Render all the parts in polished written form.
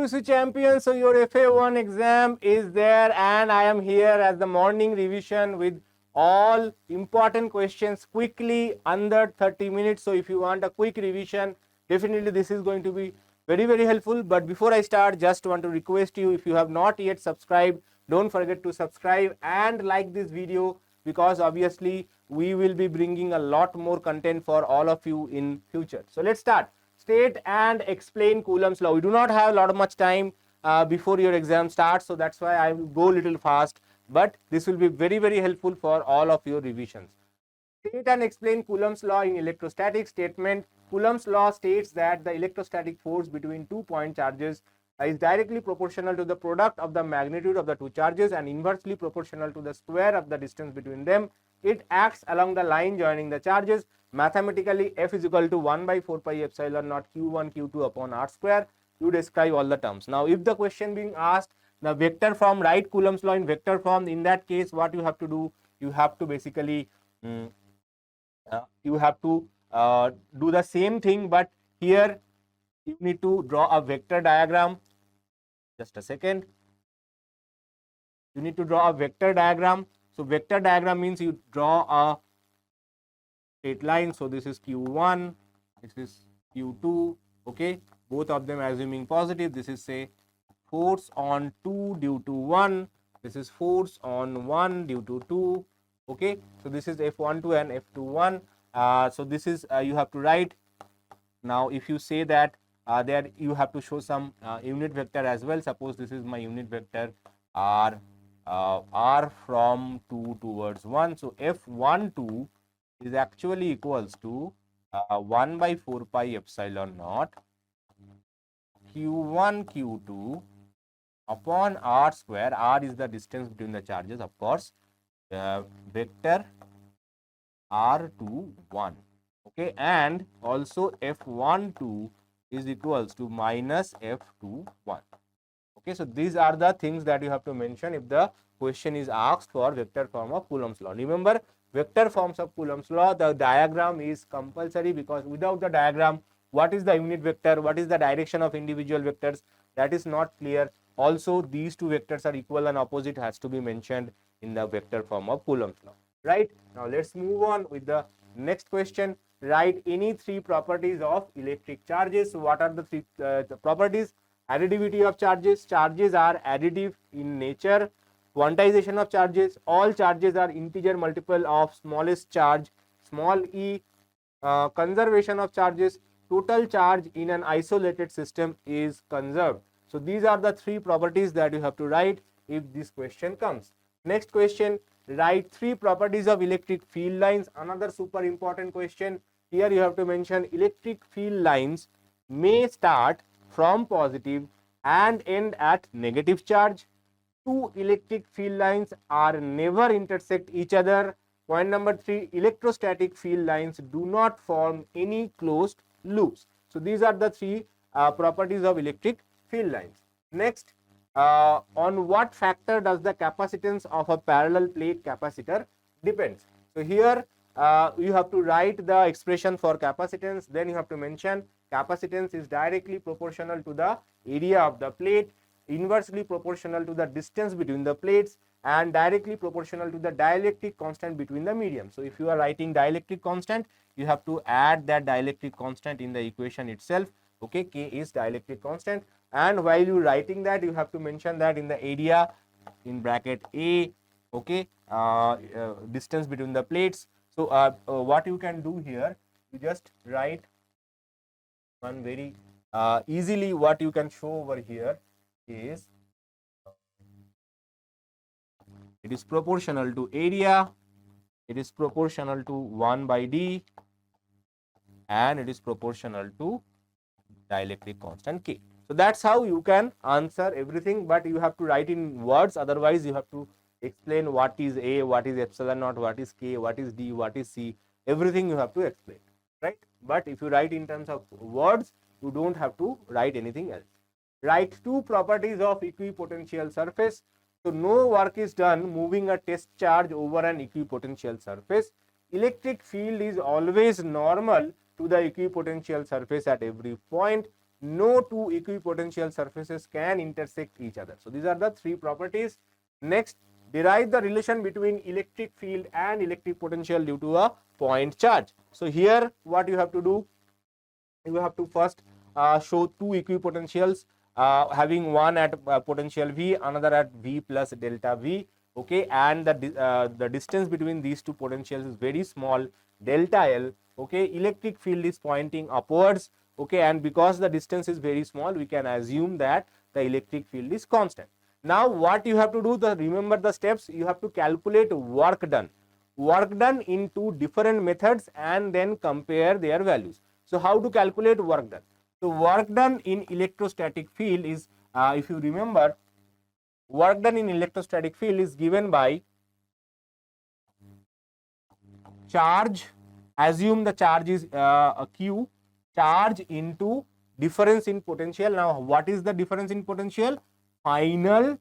PUC champion. So your FA-1 exam is there and I am here as the morning revision with all important questions quickly under 30 minutes. So if you want a quick revision, definitely this is going to be very helpful. But before I start, just want to request you, if you have not yet subscribed, don't forget to subscribe and like this video, because obviously we will be bringing a lot more content for all of you in future. So let's start. State and explain Coulomb's law. We do not have a lot of much time before your exam starts, so that's why I will go a little fast, but this will be very helpful for all of your revisions. State and explain Coulomb's law in electrostatic statement. Coulomb's law states that the electrostatic force between 2 point charges is directly proportional to the product of the magnitude of the two charges and inversely proportional to the square of the distance between them. It acts along the line joining the charges. Mathematically, F is equal to 1 by 4 pi epsilon naught Q1 Q2 upon R square. You describe all the terms. Now, if the question being asked the vector form, write Coulomb's law in vector form. In that case, what you have to do, you have to basically do the same thing, but here you need to draw a vector diagram. Just a second. You need to draw a vector diagram. So vector diagram means you draw a straight line. So this is Q1, this is Q2. Okay, both of them assuming positive. This is say force on 2 due to 1. This is force on 1 due to 2. Okay, so this is F12 and F21. So this is you have to write. Now if you say that there you have to show some unit vector as well. Suppose this is my unit vector R from 2 towards 1. So F12 is actually equals to 1 by 4 pi epsilon naught Q1 Q2 upon R square. R is the distance between the charges, of course. Vector R2 1. Okay, and also F12 is equals to minus F2 1. Okay, so these are the things that you have to mention if the question is asked for vector form of Coulomb's law. Remember, vector forms of Coulomb's law, the diagram is compulsory, because without the diagram, what is the unit vector, what is the direction of individual vectors, that is not clear. Also, these two vectors are equal and opposite has to be mentioned in the vector form of Coulomb's law. Right, now let's move on with the next question. Write any three properties of electric charges. So what are the three properties? Additivity of charges. Charges are additive in nature. Quantization of charges. All charges are integer multiple of smallest charge, small e. Conservation of charges. Total charge in an isolated system is conserved. So these are the three properties that you have to write if this question comes. Next question, write three properties of electric field lines. Another super important question. Here you have to mention electric field lines may start from positive and end at negative charge. Two electric field lines are never intersect each other. Point number 3, electrostatic field lines do not form any closed loops. So these are the three properties of electric field lines. Next, on what factor does the capacitance of a parallel plate capacitor depends? So here you have to write the expression for capacitance. Then you have to mention capacitance is directly proportional to the area of the plate, inversely proportional to the distance between the plates, and directly proportional to the dielectric constant between the medium. So if you are writing dielectric constant, you have to add that dielectric constant in the equation itself. Okay, K is dielectric constant, and while you writing that, you have to mention that in the area in bracket A. Okay, distance between the plates. So what you can do here, you just write one very easily. What you can show over here is it is proportional to area, it is proportional to 1 by D, and it is proportional to dielectric constant K. So that's how you can answer everything, but you have to write in words. Otherwise, you have to explain what is A, what is epsilon naught, what is K, what is D, what is C. Everything you have to explain, right? But if you write in terms of words, you don't have to write anything else. Write two properties of equipotential surface. So no work is done moving a test charge over an equipotential surface. Electric field is always normal to the equipotential surface at every point. no two equipotential surfaces can intersect each other. So these are the three properties. Next, derive the relation between electric field and electric potential due to a point charge. So here what you have to do, you have to first show two equipotentials having one at potential V, another at V plus delta V. Okay, and the distance between these two potentials is very small, delta L. Okay, electric field is pointing upwards. Okay, and because the distance is very small, we can assume that the electric field is constant. Now what you have to do, remember the steps, you have to calculate work done into different methods and then compare their values. So how to calculate work done? So work done in electrostatic field is, if you remember, work done in electrostatic field is given by charge, assume the charge is a Q, charge into difference in potential. Now what is the difference in potential? Final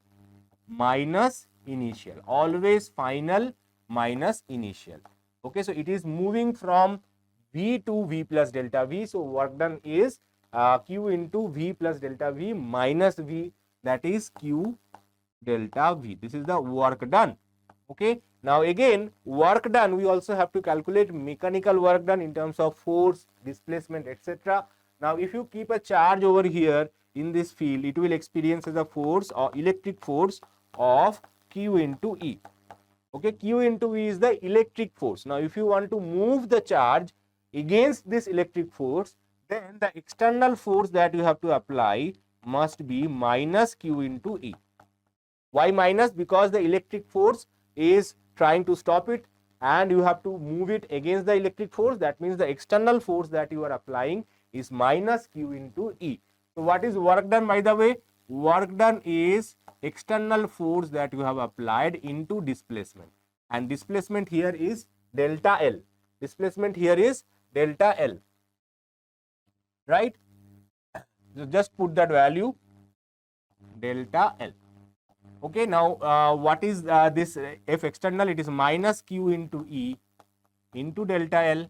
minus initial, always final minus initial. Okay, so it is moving from V to V plus delta V. So work done is Q into V plus delta V minus V, that is Q delta V. This is the work done. Okay, now again work done, we also have to calculate mechanical work done in terms of force, displacement, etc. Now if you keep a charge over here in this field, it will experience as a force or electric force of Q into E. Okay, Q into E is the electric force. Now if you want to move the charge against this electric force, then the external force that you have to apply must be minus Q into E. Why minus? Because the electric force is trying to stop it and you have to move it against the electric force. That means the external force that you are applying is minus Q into E. So what is work done, by the way? Work done is external force that you have applied into displacement, and displacement here is delta L. Displacement here is delta L, right? So just put that value, delta L. Okay, now what is this F external? It is minus Q into E into delta L,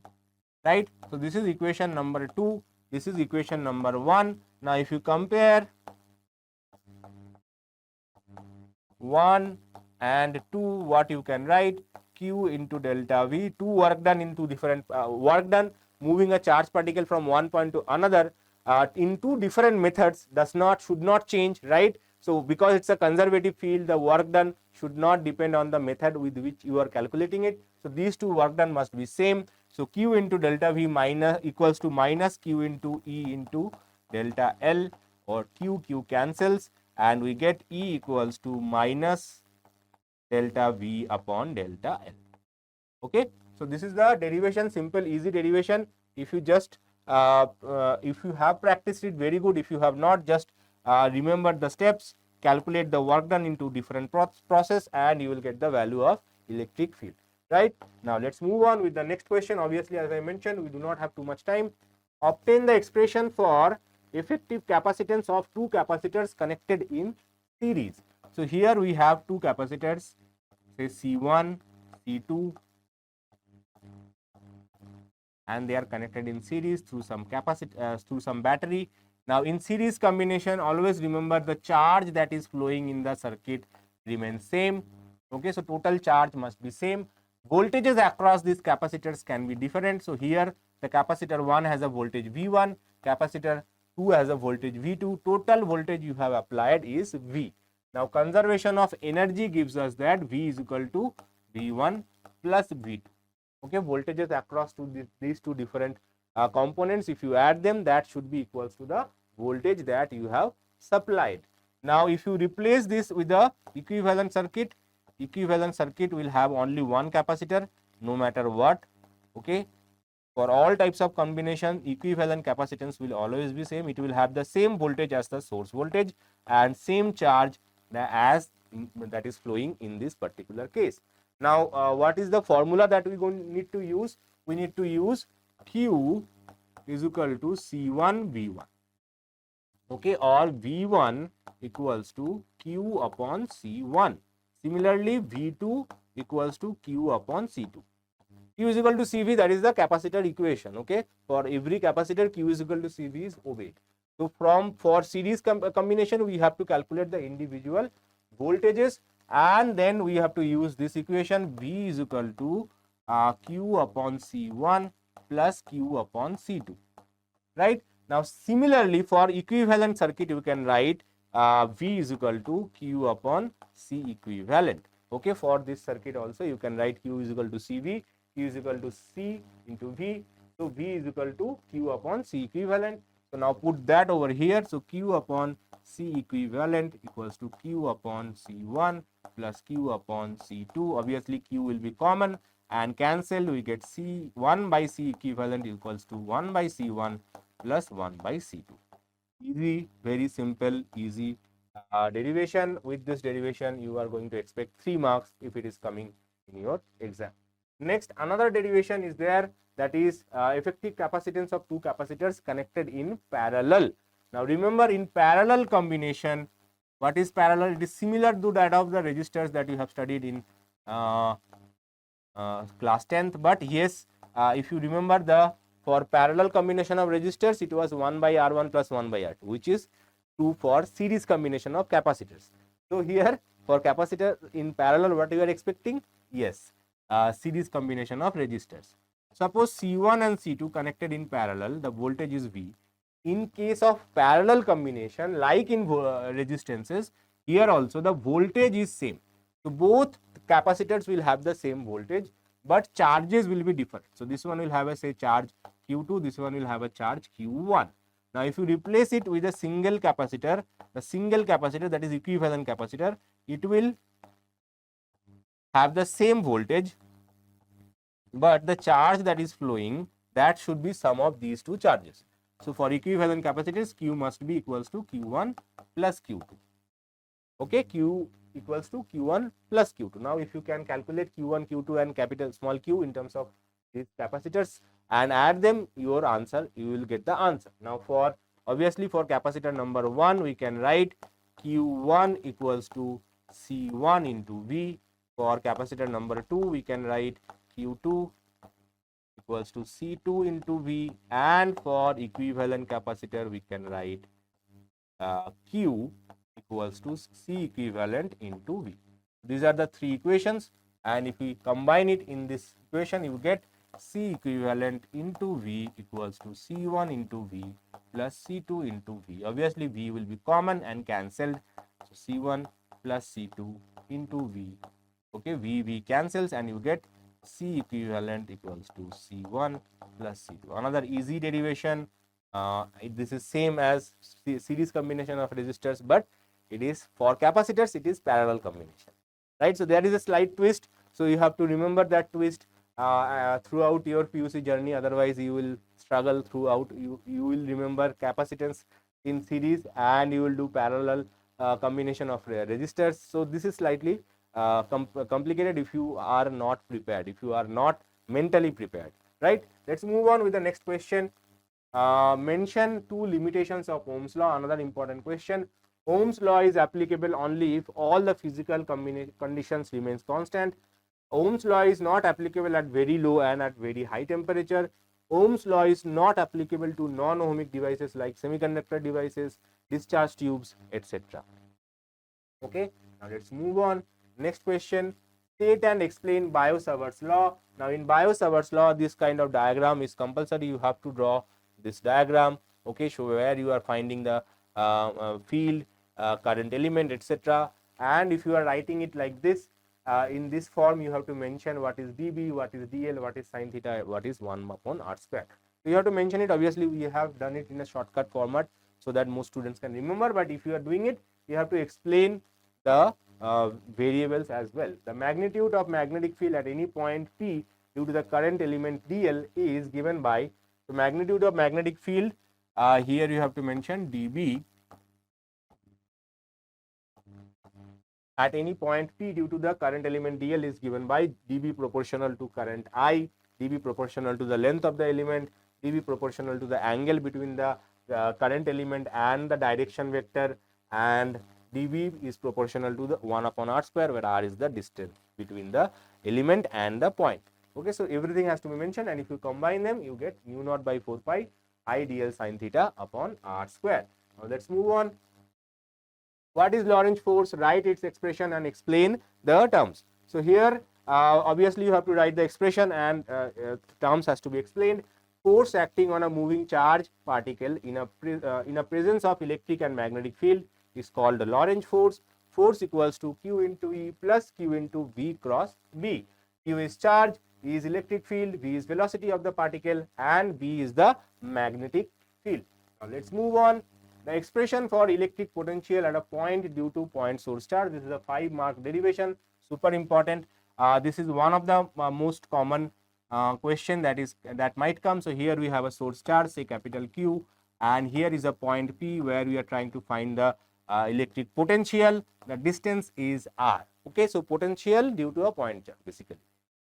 right? So this is equation number 2. This is equation number 1. Now if you compare 1 and 2, what you can write? Q into delta V, two work done into different work done moving a charged particle from one point to another in two different methods should not change, right? So because it's a conservative field, the work done should not depend on the method with which you are calculating it. So these two work done must be same. So Q into delta V minus equals to minus Q into E into delta L, or Q cancels, and we get E equals to minus delta V upon delta L. Okay, so this is the derivation, simple easy derivation. If you just if you have practiced it, very good. If you have not, just remember the steps, calculate the work done into different process, and you will get the value of electric field, right? Now let's move on with the next question. Obviously, as I mentioned, we do not have too much time. Obtain the expression for effective capacitance of two capacitors connected in series. So here we have two capacitors, say C1, C2, and they are connected in series through some through some battery. Now in series combination, always remember the charge that is flowing in the circuit remains same. Okay, so total charge must be same. Voltages across these capacitors can be different. So here the capacitor 1 has a voltage V1, capacitor 2 has a voltage V2. Total voltage you have applied is V. Now conservation of energy gives us that V is equal to V1 plus V2. Okay, voltages across these two different components, if you add them, that should be equals to the voltage that you have supplied. Now if you replace this with the equivalent circuit will have only one capacitor no matter what. Okay, for all types of combination, equivalent capacitance will always be same. It will have the same voltage as the source voltage and same charge as that is flowing in this particular case. Now what is the formula that we need to use? We need to use Q is equal to C1 V1, okay, or V1 equals to Q upon C1. Similarly, V2 equals to Q upon C2. Q is equal to CV, that is the capacitor equation. Okay, for every capacitor, Q is equal to CV is obeyed. So for series combination, we have to calculate the individual voltages, and then we have to use this equation V is equal to Q upon C1 plus Q upon C2, right? Now similarly for equivalent circuit, you can write V is equal to Q upon C equivalent. Okay, for this circuit also you can write Q is equal to CV, Q is equal to C into V. So V is equal to Q upon C equivalent. So now put that over here. So Q upon C equivalent equals to Q upon C1 plus Q upon C2. Obviously Q will be common and cancelled. We get C1 by C equivalent equals to 1 by C1 plus 1 by C2. Easy, very simple, easy derivation. With this derivation, you are going to expect 3 marks if it is coming in your exam. Next, another derivation is there, that is effective capacitance of two capacitors connected in parallel. Now remember, in parallel combination, what is parallel? It is similar to that of the resistors that you have studied in class 10th, but yes, if you remember, for parallel combination of resistors, it was 1 by R1 plus 1 by R2, which is true for series combination of capacitors. So here for capacitor in parallel, what you are expecting? Yes, series combination of resistors. Suppose C1 and C2 connected in parallel, the voltage is V. In case of parallel combination, like in resistances, here also the voltage is same. So both capacitors will have the same voltage, but charges will be different. So this one will have a say charge Q2, this one will have a charge Q1. Now if you replace it with a single capacitor, the single capacitor, that is equivalent capacitor, it will have the same voltage, but the charge that is flowing, that should be sum of these two charges. So for equivalent capacitors, Q must be equals to Q1 plus Q2. Okay, Q equals to Q1 plus Q2. Now if you can calculate Q1, Q2 and capital small q in terms of these capacitors and add them, your answer, you will get the answer. Now for obviously for capacitor number 1, we can write Q1 equals to C1 into V. For capacitor number 2, we can write Q2 equals to C2 into V, and for equivalent capacitor, we can write Q equals to C equivalent into V. These are the 3 equations, and if we combine it in this equation, you get C equivalent into V equals to C1 into V plus C2 into V. Obviously, V will be common and cancelled. So C1 plus C2 into V. Okay, V cancels and you get C equivalent equals to C1 plus C2. Another easy derivation. This is same as series combination of resistors, but it is for capacitors, it is parallel combination, right? So there is a slight twist. So you have to remember that twist throughout your PUC journey. Otherwise, you will struggle throughout. You will remember capacitance in series and you will do parallel combination of resistors. So this is slightly complicated if you are not prepared, if you are not mentally prepared, right? Let's move on with the next question. Mention 2 limitations of Ohm's law. Another important question. Ohm's law is applicable only if all the physical conditions remains constant. Ohm's law is not applicable at very low and at very high temperature. Ohm's law is not applicable to non-ohmic devices like semiconductor devices, discharge tubes, etc. Okay, now let's move on. Next question. State and explain Biot-Savart's law. Now in Biot-Savart's law, this kind of diagram is compulsory. You have to draw this diagram. Okay, so where you are finding the field, current element, etc. And if you are writing it like this, in this form, you have to mention what is dB, what is dl, what is sin theta, what is 1 upon r square. So you have to mention it. Obviously, we have done it in a shortcut format so that most students can remember. But if you are doing it, you have to explain the variables as well. The magnitude of magnetic field at any point P due to the current element dl is given by the magnitude of magnetic field. Here you have to mention dB at any point P due to the current element dl is given by dB proportional to current I, dB proportional to the length of the element, dB proportional to the angle between the current element and the direction vector, and dB is proportional to the 1 upon r square, where r is the distance between the element and the point. Okay, so everything has to be mentioned, and if you combine them, you get mu naught by 4 pi I dl sin theta upon r square. Now let's move on. What is Lorentz force? Write its expression and explain the terms. So here obviously you have to write the expression and terms has to be explained. Force acting on a moving charge particle in a presence of electric and magnetic field is called the Lorentz force. Force equals to Q into E plus Q into V cross B. Q is charge, E is electric field, V is velocity of the particle, and B is the magnetic field. Now let's move on. The expression for electric potential at a point due to point source charge. This is a 5-mark derivation, super important. This is one of the most common question that might come. So here we have a source charge, say capital Q, and here is a point P where we are trying to find the electric potential. The distance is R. Okay, so potential due to a point charge basically,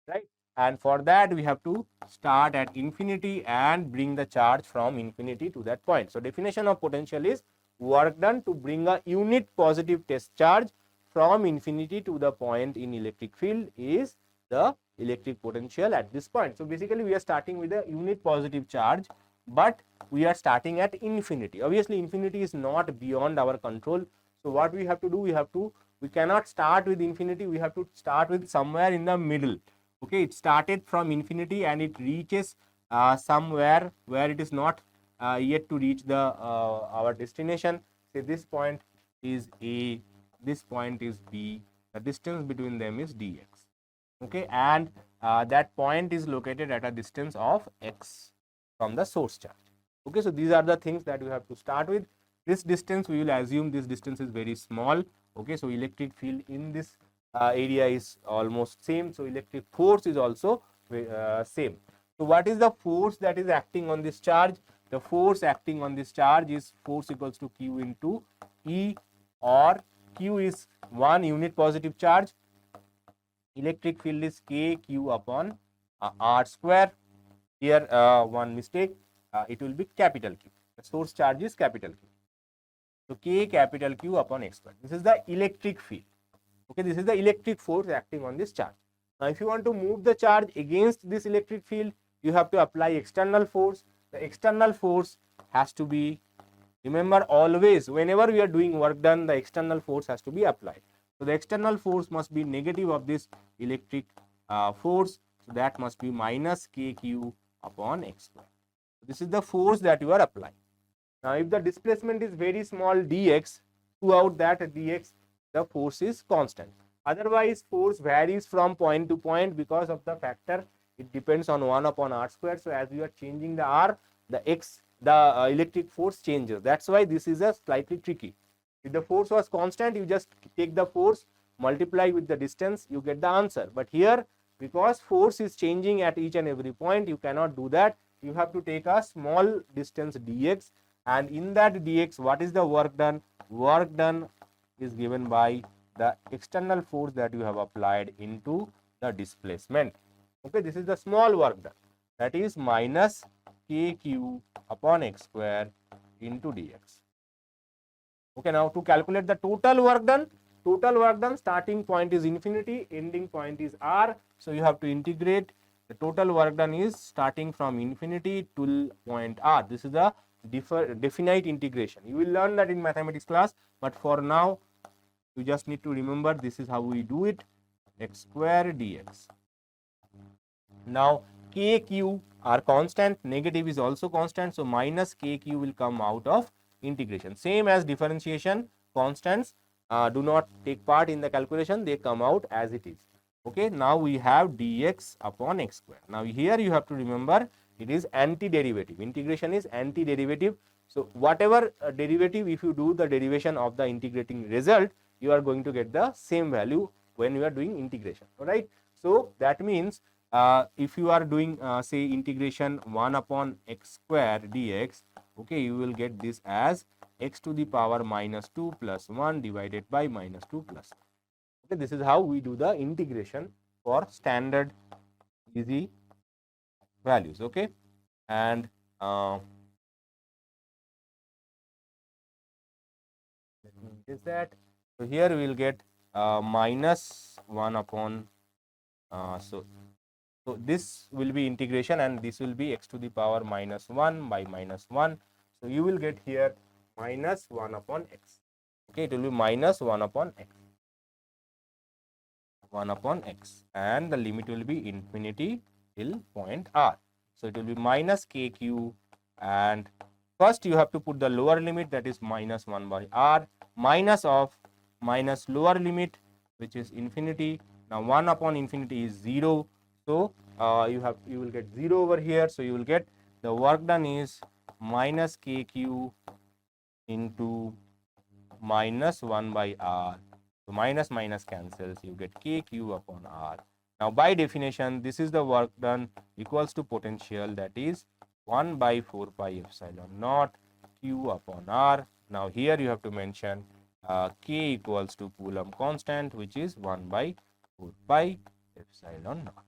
right? And for that we have to start at infinity and bring the charge from infinity to that point. So definition of potential is work done to bring a unit positive test charge from infinity to the point in electric field is the electric potential at this point. So basically we are starting with a unit positive charge, but we are starting at infinity. Obviously infinity is not beyond our control. So what we have to do, we cannot start with infinity, we have to start with somewhere in the middle. Okay, it started from infinity and it reaches somewhere where it is not yet to reach the our destination. Say this point is A, this point is B, the distance between them is dx. Okay, and that point is located at a distance of x from the source charge. Okay, so these are the things that you have to start with. This distance, we will assume this distance is very small. Okay, so electric field in this area is almost same, so electric force is also same. So what is the force that is acting on this charge? The force acting on this charge is force equals to Q into E, or Q is 1 unit positive charge, electric field is K Q upon R square. Here one mistake, it will be capital Q. The source charge is capital Q. So K capital Q upon X square. This is the electric field. Okay, this is the electric force acting on this charge. Now, if you want to move the charge against this electric field, you have to apply external force. The external force has to be, remember always, whenever we are doing work done, the external force has to be applied. So the external force must be negative of this electric force. So that must be minus KQ upon X square. So this is the force that you are applying. Now, if the displacement is very small dx, throughout that dx, the force is constant. Otherwise, force varies from point to point because of the factor it depends on 1 upon r square. So as you are changing the r, the electric force changes. That's why this is a slightly tricky. If the force was constant, you just take the force, multiply with the distance, you get the answer. But here, because force is changing at each and every point, you cannot do that. You have to take a small distance dx, and in that dx, what is the work done? Work done is given by the external force that you have applied into the displacement. Okay, this is the small work done, that is minus kq upon x square into dx. Okay, now to calculate the total work done, starting point is infinity, ending point is r. So you have to integrate. The total work done is starting from infinity to point r. This is the definite integration. You will learn that in mathematics class, but for now you just need to remember this is how we do it, x square dx. Now kq are constant, negative is also constant, so minus kq will come out of integration. Same as differentiation, constants do not take part in the calculation, they come out as it is. Okay, now we have dx upon x square. Now here you have to remember it is anti-derivative. Integration is anti-derivative. So whatever derivative, if you do the derivation of the integrating result, you are going to get the same value when you are doing integration. All right. So that means if you are doing say integration 1 upon x square dx, okay, you will get this as x to the power minus 2 plus 1 divided by minus 2 plus 1. Okay, this is how we do the integration for standard easy values. Okay, and let me is that. So here we will get minus 1 upon so So this will be integration and this will be x to the power minus 1 by minus 1. So you will get here minus 1 upon x. Okay, it will be minus 1 upon x. 1 upon x, and the limit will be infinity till point r. So it will be minus kq, and first you have to put the lower limit, that is minus 1 by r, minus of minus lower limit, which is infinity. Now 1 upon infinity is 0. So you will get 0 over here. So you will get the work done is minus kq into minus 1 by r. So minus minus cancels, you get kq upon r. Now by definition, this is the work done equals to potential, that is 1 by 4 pi epsilon naught q upon r. Now here you have to mention k equals to Coulomb constant, which is 1 by 4 pi epsilon naught.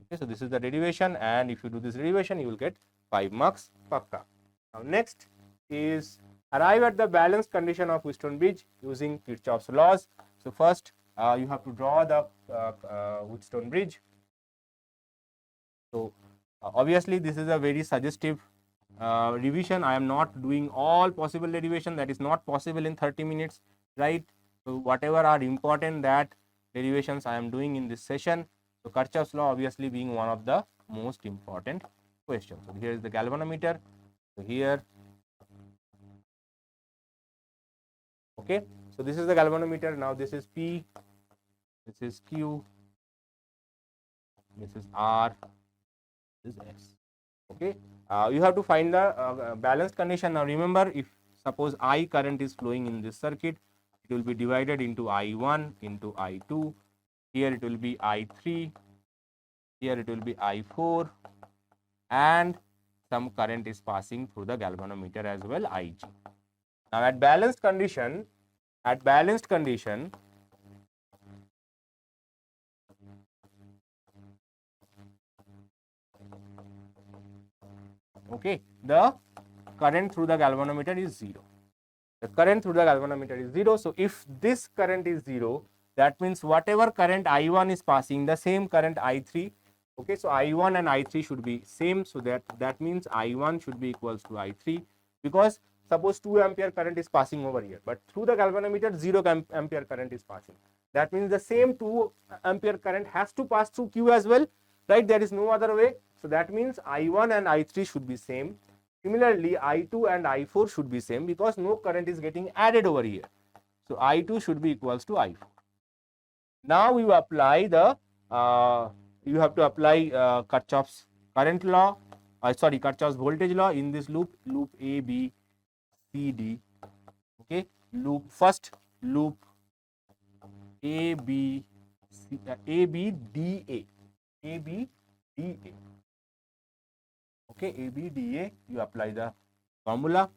Okay, so this is the derivation, and if you do this derivation, you will get 5 marks pakka. Now next is arrive at the balanced condition of Wheatstone-Bridge using Kirchhoff's laws. So first you have to draw the Wheatstone-Bridge. So obviously this is a very suggestive revision. I am not doing all possible derivation, that is not possible in 30 minutes, right? So whatever are important, that derivations I am doing in this session. So Kirchhoff's law obviously being one of the most important questions. So here is the galvanometer. So here, okay, so this is the galvanometer. Now this is P, this is Q, this is R, this is S. Okay, you have to find the balanced condition. Now remember, if suppose I current is flowing in this circuit, it will be divided into I1 into I2. Here it will be I3, here it will be I4, and some current is passing through the galvanometer as well, Ig. Now at balanced condition, okay, the current through the galvanometer is 0. The current through the galvanometer is 0. So if this current is 0, that means whatever current I1 is passing, the same current I3. Okay, so I1 and I3 should be same. So that means I1 should be equals to I3, because suppose 2 ampere current is passing over here, but through the galvanometer 0 ampere current is passing. That means the same 2 ampere current has to pass through Q as well, right? There is no other way. So that means I1 and I3 should be same. Similarly, I2 and I4 should be same, because no current is getting added over here. So I2 should be equals to I4. Now you apply the you have to apply Kirchhoff's current law, Kirchhoff's voltage law in this loop A, B, C, D. Okay, first loop A, B, C, A, B, D, A, A, B, D, A. Okay, A, B, D, A, you apply the formula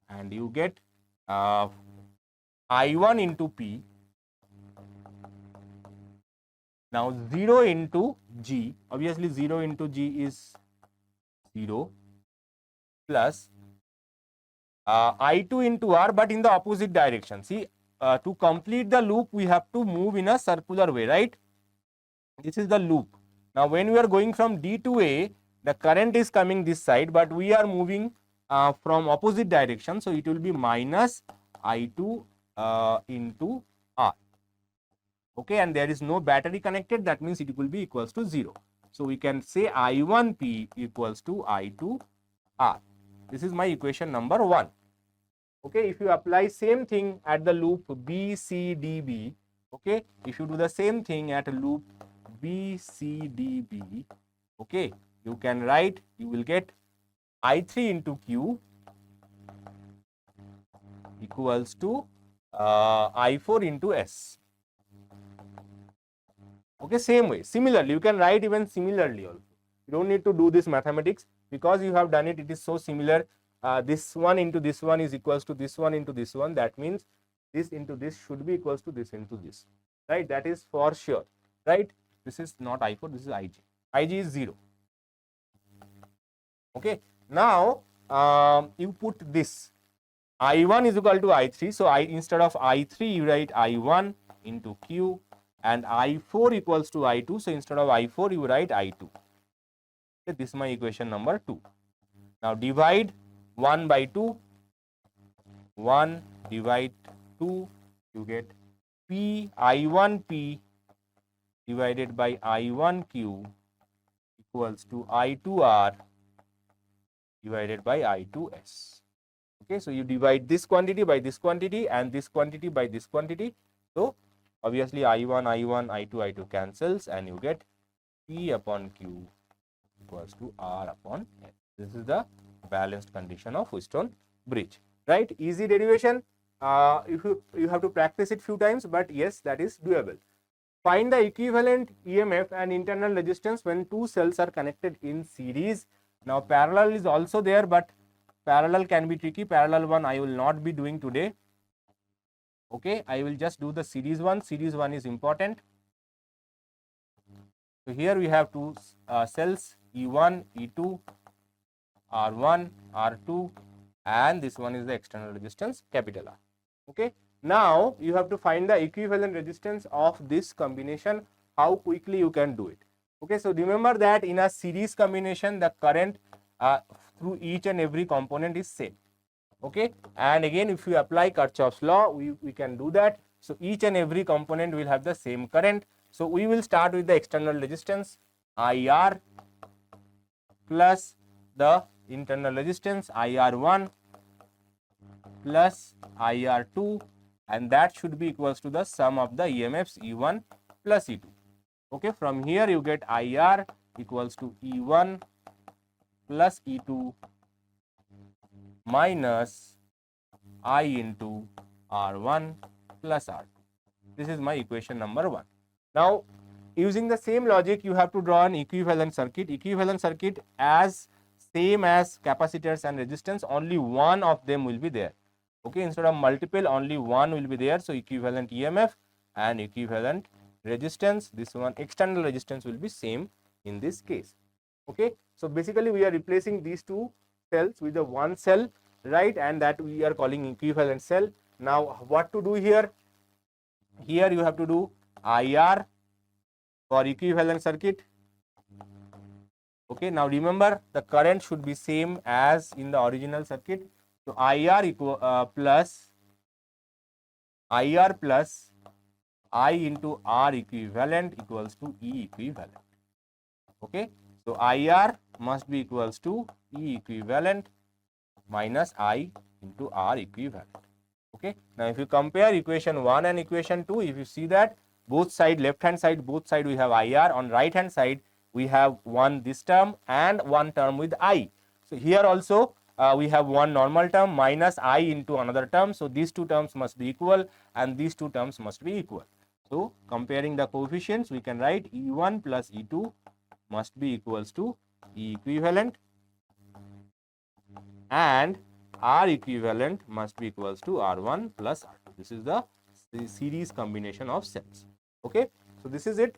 and you get I1 into P. Now 0 into G, obviously 0 into G is 0, plus I2 into R, but in the opposite direction. See, to complete the loop, we have to move in a circular way, right? This is the loop. Now when we are going from D to A, the current is coming this side, but we are moving from opposite direction. So it will be minus I2 into R. Okay, and there is no battery connected, that means it will be equals to 0. So we can say I1P equals to I2R. This is my equation number 1. Okay, if you apply same thing at the loop B, C, D, B, okay, if you do the same thing at a loop B, C, D, B, okay, you can write, you will get I3 into Q equals to I4 into S. Okay, same way. Similarly, you can write even similarly also. You don't need to do this mathematics, because you have done it, it is so similar. This one into this one is equals to this one into this one. That means this into this should be equals to this into this, right? That is for sure, right? This is not I4, this is IG. IG is 0. Okay, now you put this I1 is equal to I3. So instead of I3, you write I1 into Q. and I4 equals to I2. So instead of I4, you write I2. Okay, this is my equation number 2. Now divide 1 by 2. 1 divide 2, you get P I1P divided by I1Q equals to I2R divided by I2S. Okay, so you divide this quantity by this quantity and this quantity by this quantity. So obviously I1, I1, I2, I2 cancels and you get P upon Q equals to R upon S. This is the balanced condition of Wheatstone bridge, right? Easy derivation. If you have to practice it few times, but yes, that is doable. Find the equivalent EMF and internal resistance when two cells are connected in series. Now parallel is also there, but parallel can be tricky. Parallel one I will not be doing today. Okay, I will just do the series one. Series one is important. So here we have two cells, E1, E2, R1, R2, and this one is the external resistance, capital R. Okay. Now you have to find the equivalent resistance of this combination. How quickly you can do it. Okay. So remember that in a series combination, the current through each and every component is same. Okay. And again, if you apply Kirchhoff's law, we can do that. So each and every component will have the same current. So we will start with the external resistance IR plus the internal resistance IR1 plus IR2, and that should be equals to the sum of the EMFs E1 plus E2. Okay, from here you get IR equals to E1 plus E2 minus I into R1 plus R2. This is my equation number 1. Now, using the same logic, you have to draw an equivalent circuit. Equivalent circuit as same as capacitors and resistance, only one of them will be there. Okay, instead of multiple, only one will be there. So equivalent EMF and equivalent resistance, this one external resistance will be same in this case. Okay, so basically we are replacing these two cells with the one cell, right, and that we are calling equivalent cell. Now what to do here? Here you have to do IR for equivalent circuit. Okay, now remember the current should be same as in the original circuit. So IR plus I into R equivalent equals to E equivalent. Okay, so IR must be equals to E equivalent minus I into R equivalent. Okay, now if you compare equation 1 and equation 2, if you see that both side, left hand side, both side we have IR, on right hand side we have one this term and one term with I. So here also we have one normal term minus I into another term. So these two terms must be equal and these two terms must be equal. So comparing the coefficients, we can write E1 plus E2 must be equals to E equivalent and R equivalent must be equals to R1 plus R2. This is the series combination of cells. Okay, so this is it.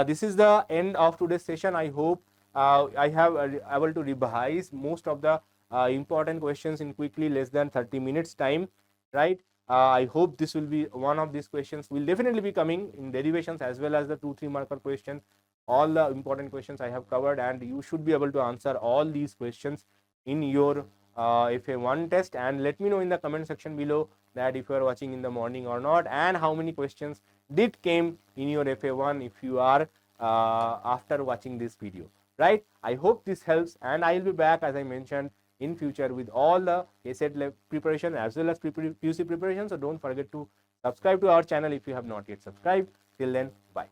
This is the end of today's session. I hope I have able to revise most of the important questions in quickly less than 30 minutes time, right? I hope this will be one of these questions will definitely be coming in derivations as well as the 2-3 marker question. All the important questions I have covered, and you should be able to answer all these questions in your FA1 test. And let me know in the comment section below that if you are watching in the morning or not, and how many questions did came in your FA1 if you are after watching this video, right? I hope this helps, and I will be back as I mentioned in future with all the KCET preparation as well as PUC preparation. So don't forget to subscribe to our channel if you have not yet subscribed. Till then, bye.